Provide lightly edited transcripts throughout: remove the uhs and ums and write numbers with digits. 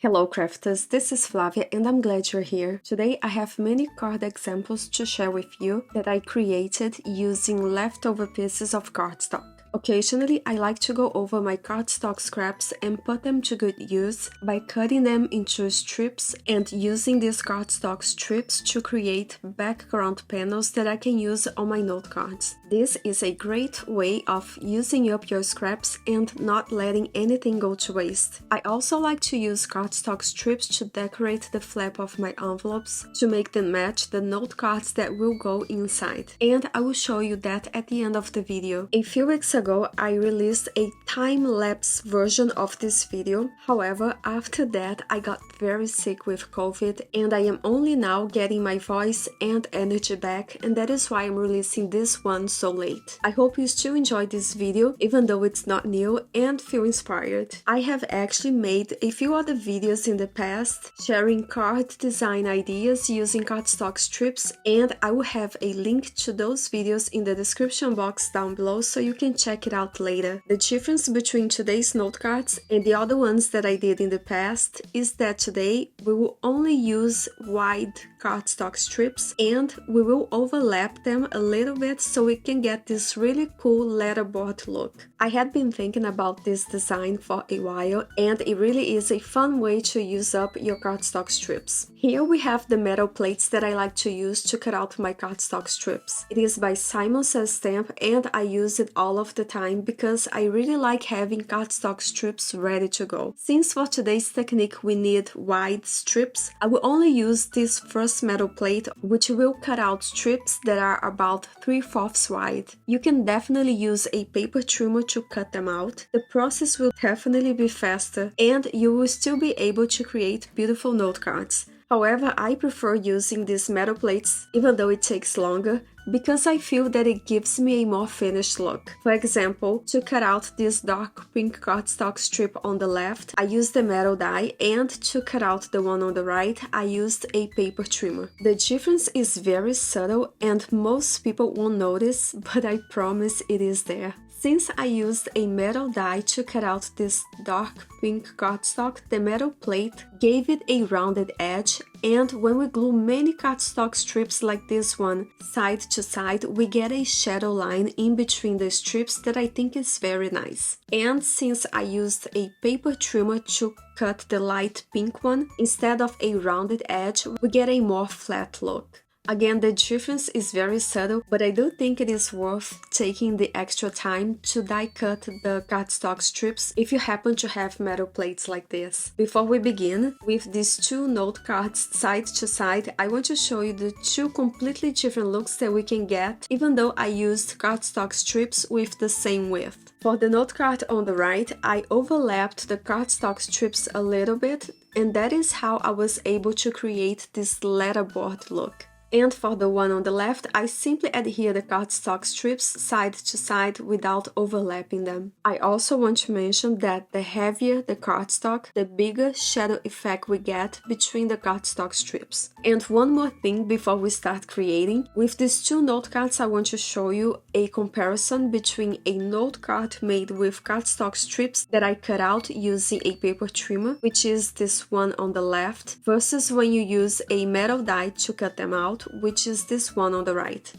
Hello crafters, this is Flavia and I'm glad you're here. Today I have many card examples to share with you that I created using leftover pieces of cardstock. Occasionally, I like to go over my cardstock scraps and put them to good use by cutting them into strips and using these cardstock strips to create background panels that I can use on my note cards. This is a great way of using up your scraps and not letting anything go to waste. I also like to use cardstock strips to decorate the flap of my envelopes to make them match the note cards that will go inside. And I will show you that at the end of the video. A few weeks ago, I released a time-lapse version of this video. However, after that, I got very sick with COVID and I am only now getting my voice and energy back, and that is why I'm releasing this one so late. I hope you still enjoy this video, even though it's not new, and feel inspired. I have actually made a few other videos in the past sharing card design ideas using cardstock strips, and I will have a link to those videos in the description box down below so you can check it out later. The difference between today's note cards and the other ones that I did in the past is that today we will only use wide cardstock strips and we will overlap them a little bit so we can get this really cool letterboard look. I had been thinking about this design for a while and it really is a fun way to use up your cardstock strips. Here we have the metal plates that I like to use to cut out my cardstock strips. It is by Simon Says Stamp and I use it all of the time because I really like having cardstock strips ready to go. Since for today's technique we need wide strips, I will only use this first metal plate, which will cut out strips that are about 3/4 wide. You can definitely use a paper trimmer to cut them out. The process will definitely be faster and you will still be able to create beautiful note cards. However, I prefer using these metal plates, even though it takes longer, because I feel that it gives me a more finished look. For example, to cut out this dark pink cardstock strip on the left, I used a metal die, and to cut out the one on the right, I used a paper trimmer. The difference is very subtle and most people won't notice, but I promise it is there. Since I used a metal die to cut out this dark pink cardstock, the metal plate gave it a rounded edge, and when we glue many cardstock strips like this one side to side, we get a shadow line in between the strips that I think is very nice. And since I used a paper trimmer to cut the light pink one, instead of a rounded edge, we get a more flat look. Again, the difference is very subtle, but I do think it is worth taking the extra time to die cut the cardstock strips if you happen to have metal plates like this. Before we begin, with these two note cards side to side, I want to show you the two completely different looks that we can get, even though I used cardstock strips with the same width. For the note card on the right, I overlapped the cardstock strips a little bit, and that is how I was able to create this letterboard look. And for the one on the left, I simply adhere the cardstock strips side to side without overlapping them. I also want to mention that the heavier the cardstock, the bigger shadow effect we get between the cardstock strips. And one more thing before we start creating, with these two note cards I want to show you a comparison between a note card made with cardstock strips that I cut out using a paper trimmer, which is this one on the left, versus when you use a metal die to cut them out, which is this one on the right.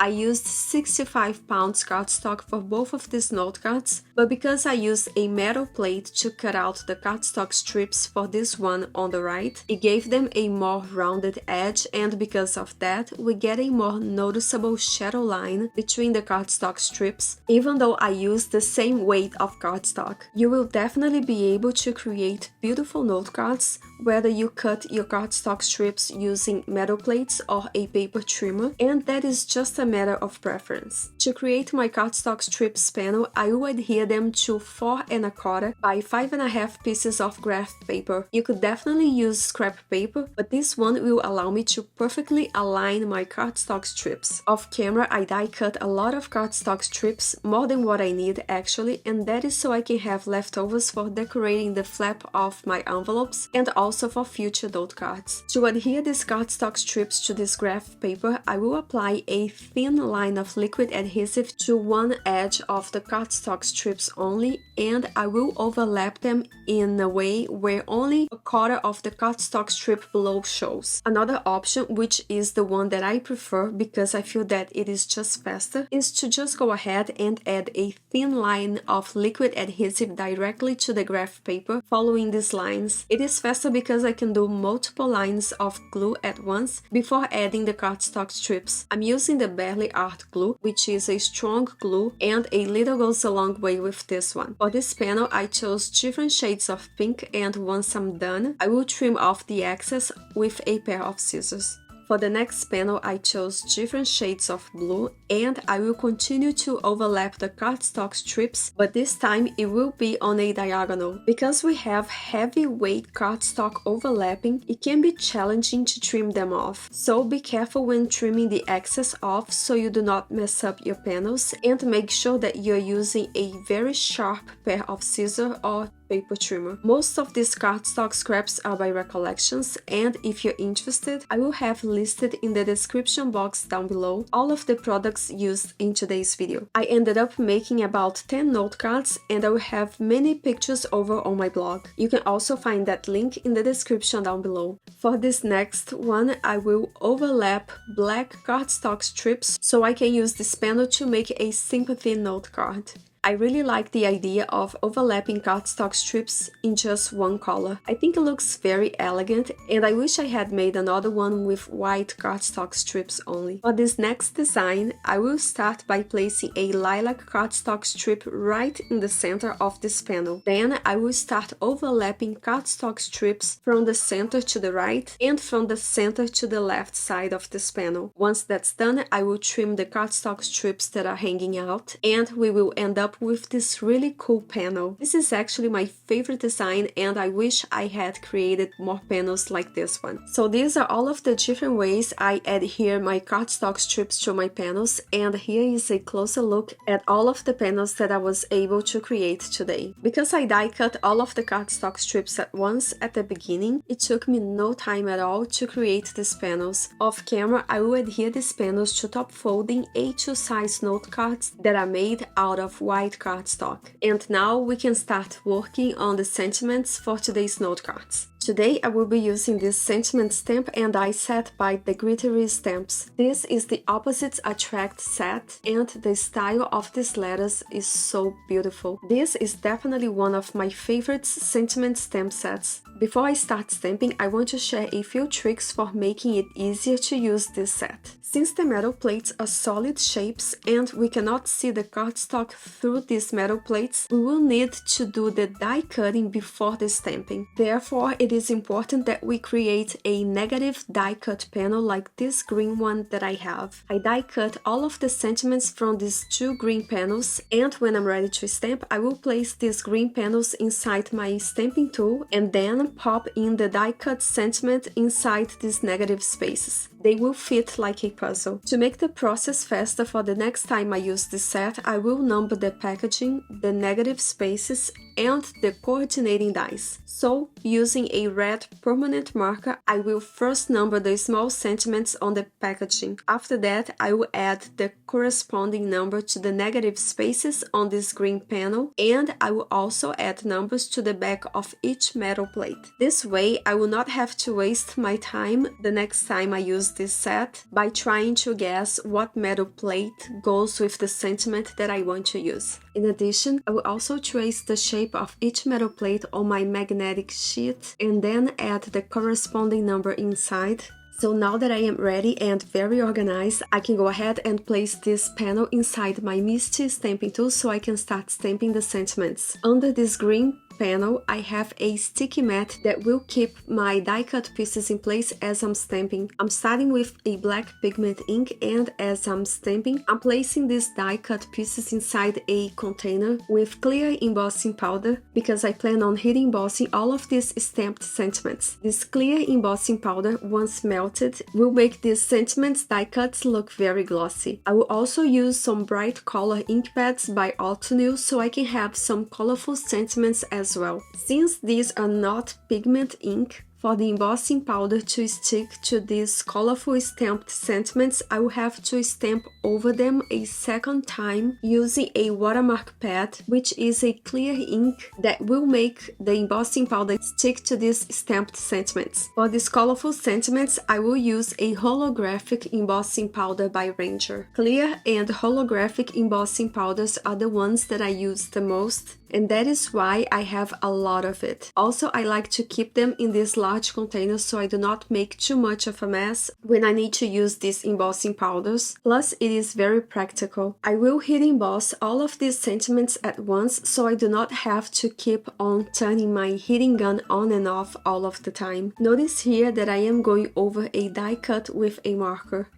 I used 65 pounds cardstock for both of these note cards, but because I used a metal plate to cut out the cardstock strips for this one on the right, it gave them a more rounded edge, and because of that, we get a more noticeable shadow line between the cardstock strips, even though I used the same weight of cardstock. You will definitely be able to create beautiful note cards, whether you cut your cardstock strips using metal plates or a paper trimmer, and that is just a matter of preference. To create my cardstock strips panel, I will adhere them to 4 1/4 by 5 1/2 pieces of graph paper. You could definitely use scrap paper, but this one will allow me to perfectly align my cardstock strips. Off camera, I die cut a lot of cardstock strips, more than what I need actually, and that is so I can have leftovers for decorating the flap of my envelopes and also for future note cards. To adhere these cardstock strips to this graph paper, I will apply a thin line of liquid adhesive to one edge of the cardstock strips only, and I will overlap them in a way where only a quarter of the cardstock strip below shows. Another option, which is the one that I prefer because I feel that it is just faster, is to just go ahead and add a thin line of liquid adhesive directly to the graph paper following these lines. It is faster because I can do multiple lines of glue at once before adding the cardstock strips. I'm using the Bearly Art glue, which is a strong glue, and a little goes a long way with this one. For this panel, I chose different shades of pink, and once I'm done, I will trim off the excess with a pair of scissors. For the next panel, I chose different shades of blue, and I will continue to overlap the cardstock strips, but this time it will be on a diagonal. Because we have heavyweight cardstock overlapping, it can be challenging to trim them off. So be careful when trimming the excess off so you do not mess up your panels, and make sure that you're using a very sharp pair of scissors or paper trimmer. Most of these cardstock scraps are by Recollections, and if you're interested, I will have listed in the description box down below all of the products used in today's video. I ended up making about 10 note cards, and I will have many pictures over on my blog. You can also find that link in the description down below. For this next one, I will overlap black cardstock strips so I can use this panel to make a sympathy note card. I really like the idea of overlapping cardstock strips in just one color. I think it looks very elegant, and I wish I had made another one with white cardstock strips only. For this next design, I will start by placing a lilac cardstock strip right in the center of this panel. Then I will start overlapping cardstock strips from the center to the right and from the center to the left side of this panel. Once that's done, I will trim the cardstock strips that are hanging out, and we will end up with this really cool panel. This is actually my favorite design, and I wish I had created more panels like this one. So these are all of the different ways I adhere my cardstock strips to my panels, and here is a closer look at all of the panels that I was able to create today. Because I die cut all of the cardstock strips at once at the beginning, it took me no time at all to create these panels. Off camera, I will adhere these panels to top folding A2 size note cards that are made out of white cardstock. And now we can start working on the sentiments for today's note cards. Today I will be using this sentiment stamp and die set by the Glittery Stamps. This is the Opposites Attract set, and the style of these letters is so beautiful. This is definitely one of my favorite sentiment stamp sets. Before I start stamping, I want to share a few tricks for making it easier to use this set. Since the metal plates are solid shapes and we cannot see the cardstock through these metal plates, we will need to do the die cutting before the stamping. Therefore, it is important that we create a negative die cut panel like this green one that I have. I die cut all of the sentiments from these two green panels, and when I'm ready to stamp, I will place these green panels inside my stamping tool and then pop in the die cut sentiment inside these negative spaces. They will fit like a puzzle. To make the process faster for the next time I use this set, I will number the packaging, the negative spaces, and the coordinating dies. So, using a red permanent marker, I will first number the small sentiments on the packaging. After that, I will add the corresponding number to the negative spaces on this green panel, and I will also add numbers to the back of each metal plate. This way, I will not have to waste my time the next time I use this set by trying to guess what metal plate goes with the sentiment that I want to use. In addition, I will also trace the shape of each metal plate on my magnetic sheet and then add the corresponding number inside. So now that I am ready and very organized, I can go ahead and place this panel inside my MISTI stamping tool so I can start stamping the sentiments. Under this green panel, I have a sticky mat that will keep my die cut pieces in place as I'm stamping. I'm starting with a black pigment ink, and as I'm stamping, I'm placing these die cut pieces inside a container with clear embossing powder because I plan on heat embossing all of these stamped sentiments. This clear embossing powder, once melted, will make these sentiments die cuts look very glossy. I will also use some bright color ink pads by Altonil so I can have some colorful sentiments as well. Since these are not pigment ink, For the embossing powder to stick to these colorful stamped sentiments, I will have to stamp over them a second time using a watermark pad, which is a clear ink that will make the embossing powder stick to these stamped sentiments. For these colorful sentiments, I will use a holographic embossing powder by Ranger. Clear and holographic embossing powders are the ones that I use the most, and that is why I have a lot of it. Also, I like to keep them in these large containers so I do not make too much of a mess when I need to use these embossing powders. Plus, it is very practical. I will heat emboss all of these sentiments at once so I do not have to keep on turning my heating gun on and off all of the time. Notice here that I am going over a die cut with a marker.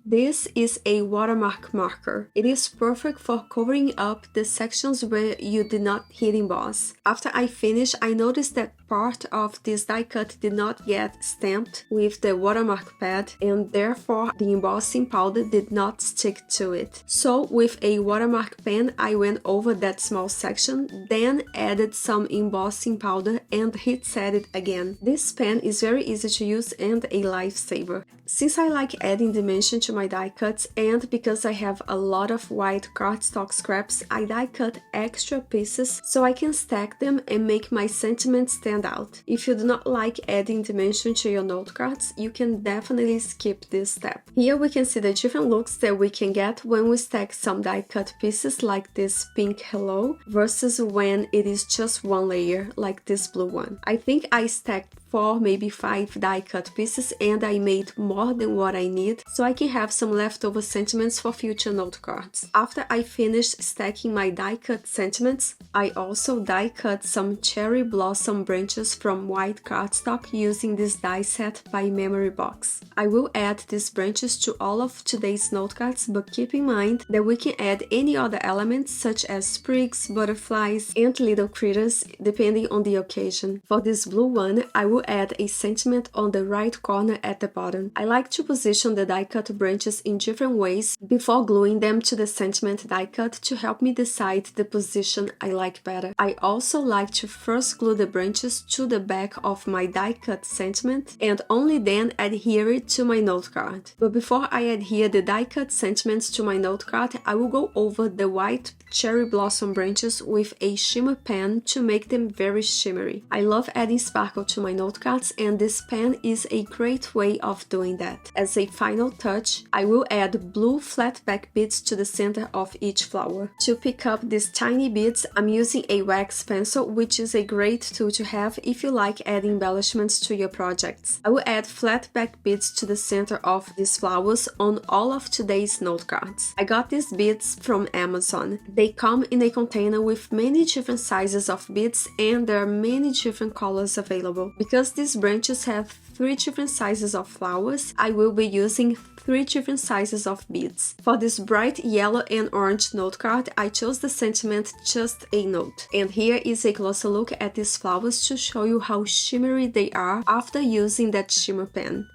This is a watermark marker. It is perfect for covering up the sections where you did not heat emboss. After I finish, I noticed that part of this die cut did not get stamped with the watermark pad, and therefore the embossing powder did not stick to it. So with a watermark pen, I went over that small section, then added some embossing powder and heat set it again. This pen is very easy to use and a lifesaver. Since I like adding dimension to my die cuts, and because I have a lot of white cardstock scraps, I die cut extra pieces so I can stack them and make my sentiments stand out. If you do not like adding dimension to your note cards, you can definitely skip this step. Here we can see the different looks that we can get when we stack some die cut pieces like this pink hello versus when it is just one layer like this blue one. I think I stacked 4, maybe 5 die cut pieces and I made more than what I need so I can have some leftover sentiments for future note cards. After I finished stacking my die cut sentiments, I also die cut some cherry blossom branches from white cardstock using this die set by Memory Box. I will add these branches to all of today's note cards, but keep in mind that we can add any other elements such as sprigs, butterflies, and little critters depending on the occasion. For this blue one, I will add a sentiment on the right corner at the bottom. I like to position the die cut branches in different ways before gluing them to the sentiment die cut to help me decide the position I like better. I also like to first glue the branches to the back of my die cut sentiment and only then adhere it to my note card. But before I adhere the die cut sentiments to my note card, I will go over the white cherry blossom branches with a shimmer pen to make them very shimmery. I love adding sparkle to my note cards, and this pen is a great way of doing that. As a final touch, I will add blue flat back beads to the center of each flower. To pick up these tiny beads, I'm using a wax pencil, which is a great tool to have if you like adding embellishments to your projects. I will add flat back beads to the center of these flowers on all of today's note cards. I got these beads from Amazon. They come in a container with many different sizes of beads and there are many different colors available. Because these branches have 3 different sizes of flowers, I will be using 3 different sizes of beads. For this bright yellow and orange note card, I chose the sentiment Just a Note. And here is a closer look at these flowers to show you how shimmery they are after using that shimmer pen.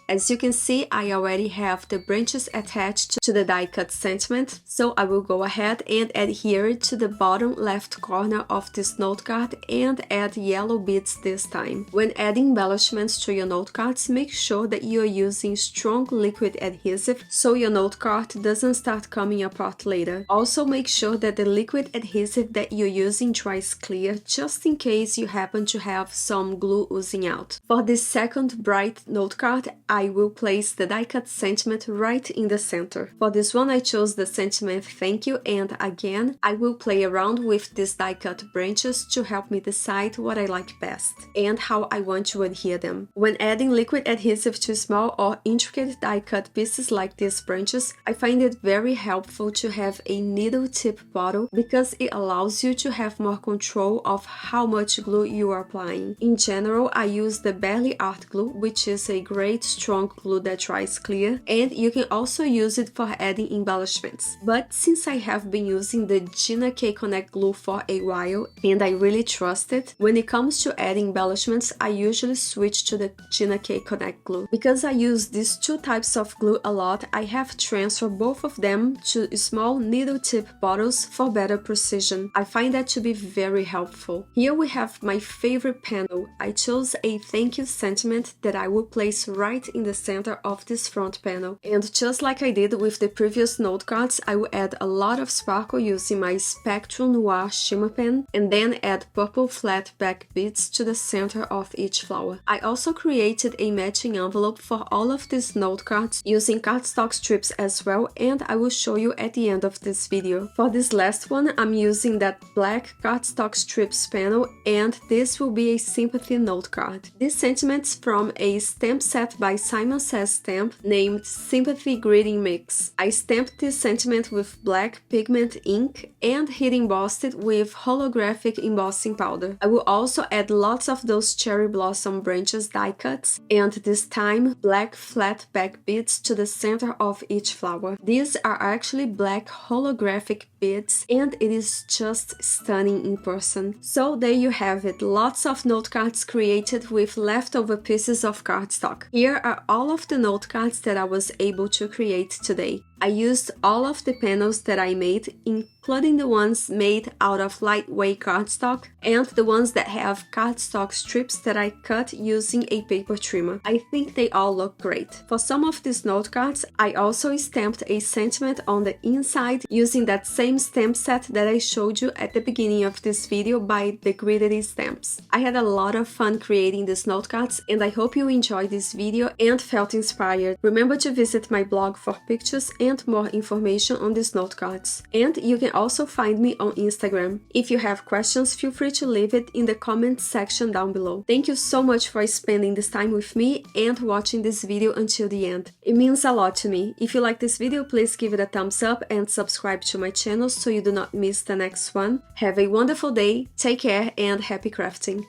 As you can see, I already have the branches attached to the die cut sentiment, so I will go ahead and adhere it to the bottom left corner of this note card and add yellow beads this time. When adding embellishments to your note cards, make sure that you are using strong liquid adhesive so your note card doesn't start coming apart later. Also make sure that the liquid adhesive that you're using dries clear, just in case you happen to have some glue oozing out. For this second bright note card, I will place the die cut sentiment right in the center. For this one I chose the sentiment Thank You, and again I will play around with these die cut branches to help me decide what I like best and how I want to adhere them. When adding liquid adhesive to small or intricate die cut pieces like these branches, I find it very helpful to have a needle tip bottle because it allows you to have more control of how much glue you are applying. In general, I use the Barely Art glue, which is a great strong glue that dries clear, and you can also use it for adding embellishments. But since I have been using the Gina K Connect glue for a while and I really trust it, when it comes to adding embellishments, I usually switch to the Gina K Connect glue. Because I use these two types of glue a lot, I have transferred both of them to small needle tip bottles for better precision. I find that to be very helpful. Here we have my favorite panel. I chose a thank you sentiment that I will place right in the center of this front panel. And just like I did with the previous note cards, I will add a lot of sparkle using my Spectrum Noir shimmer pen and then add purple flat back beads to the center of each flower. I also created a matching envelope for all of these note cards using cardstock strips as well, and I will show you at the end of this video. For this last one, I'm using that black cardstock strips panel, and this will be a sympathy note card. This sentiment's from a stamp set by Simon Says Stamp named Sympathy Greeting Mix. I stamped this sentiment with black pigment ink and heat embossed it with holographic embossing powder. I will also add lots of those cherry blossom branches die cuts, and this time black flat back beads to the center of each flower. These are actually black holographic beads, and it is just stunning in person. So there you have it, lots of note cards created with leftover pieces of cardstock. Here are all of the note cards that I was able to create today. I used all of the panels that I made, including the ones made out of lightweight cardstock and the ones that have cardstock strips that I cut using a paper trimmer. I think they all look great. For some of these note cards, I also stamped a sentiment on the inside using that same stamp set that I showed you at the beginning of this video by the Gritty Stamps. I had a lot of fun creating these note cards, and I hope you enjoyed this video and felt inspired. Remember to visit my blog for pictures and more information on these note cards. And you can also find me on Instagram. If you have questions, feel free to leave it in the comments section down below. Thank you so much for spending this time with me and watching this video until the end. It means a lot to me. If you like this video, please give it a thumbs up and subscribe to my channel so you do not miss the next one. Have a wonderful day, take care, and happy crafting!